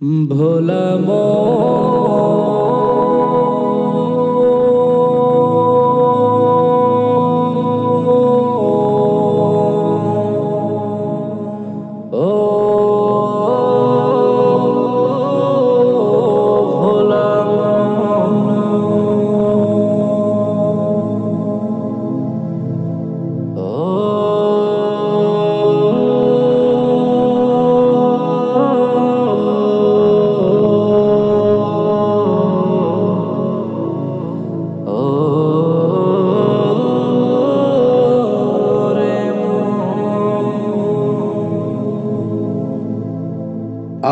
ভোলা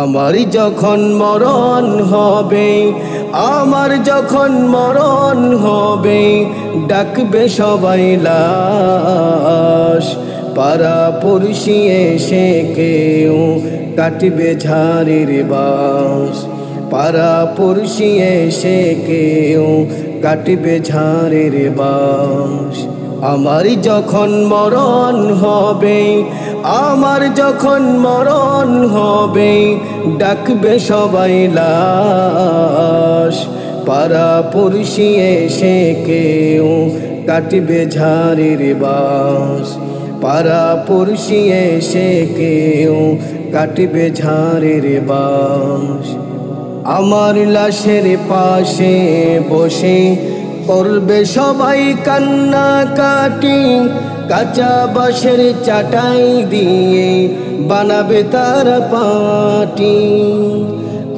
আমার যখন মরণ হবে, আমার যখন মরণ হবে, ডাকবে সবাই লাশ। পাড়া পড়শি এসে কেউ কাটবে ঝাড়ের বাঁশ। পাড়া পড়শি এসে কেউ কাটবে ঝাড়ের বাঁশ। আমার যখন মরণ হবে, আমার যখন মরণ হবে, ডাকবে সবাই লাশ। পাড়া পড়শি এসে কেউ কাটবে ঝাড়ের বাঁশ। পাড়া পড়শি এসে কেউ কাটবে ঝাড়ের বাঁশ। আমার লাশের পাশে বসে করবে সবাই কান্নাকাটি। কাঁচা বাঁশের চাটাই দিয়ে বানাবে তারা পাটি।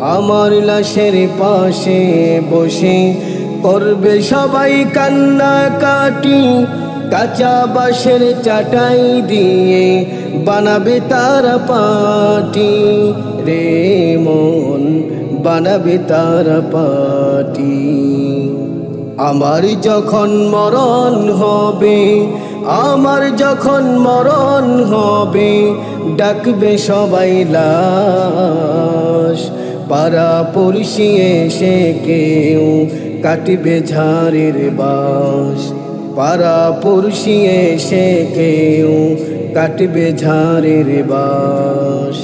আমার লাশের পাশে বসে করবে সবাই কান্নাকাটি। কাঁচা বাঁশের চাটাই দিয়ে বানাবে তারা পাটি। রে মন বানাবে তারা পাটি। আমার যখন মরণ হবে, আমার যখন মরণ হবে, ডাকবে সবাই লাশ। পাড়া পড়শি এসে কেউ কাটবে ঝাড়ের বাঁশ। পাড়া পড়শি এসে কেউ কাটবে ঝাড়ের বাঁশ।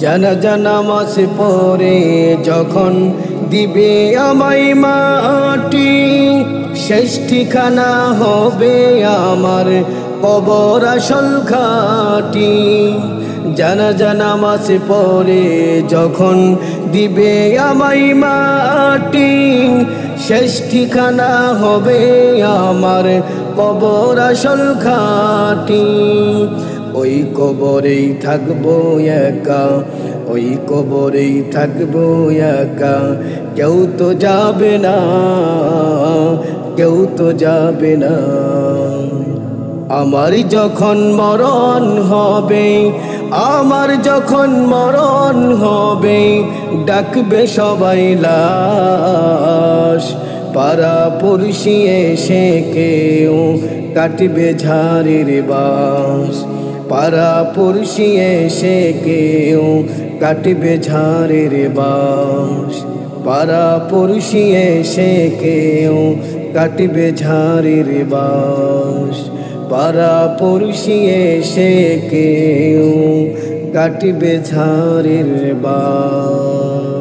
জানাজা নামাজ পড়ে যখন দিবে আমায় মাটি, শেষ ঠিকানা হবে আমার কবর আসল ঘাটি। জানাজা নামাজ পড়ে যখন দিবে আমায় মাটি, শেষ ঠিকানা হবে আমার কবর আসল ঘাটি। ওই কবরেই থাকবো একা, ওই কবরেই থাকবো একা। কেউ তো যাবে না, কেউ তো যাবে না। আমার যখন মরণ হবে, আমার যখন মরণ হবে, ডাকবে সবাই লাশ। পাড়া পড়শি এসে কেউ কাটবে ঝাড়ের বাঁশ। পাড়া পড়শি এসে কেউ কাটবে ঝাড়ের বাঁশ। পাড়া পড়শি এসে কেউ কাটবে ঝাড়ের বাঁশ। পাড়া পড়শি এসে কেউ কাটবে ঝাড়ের বাঁশ।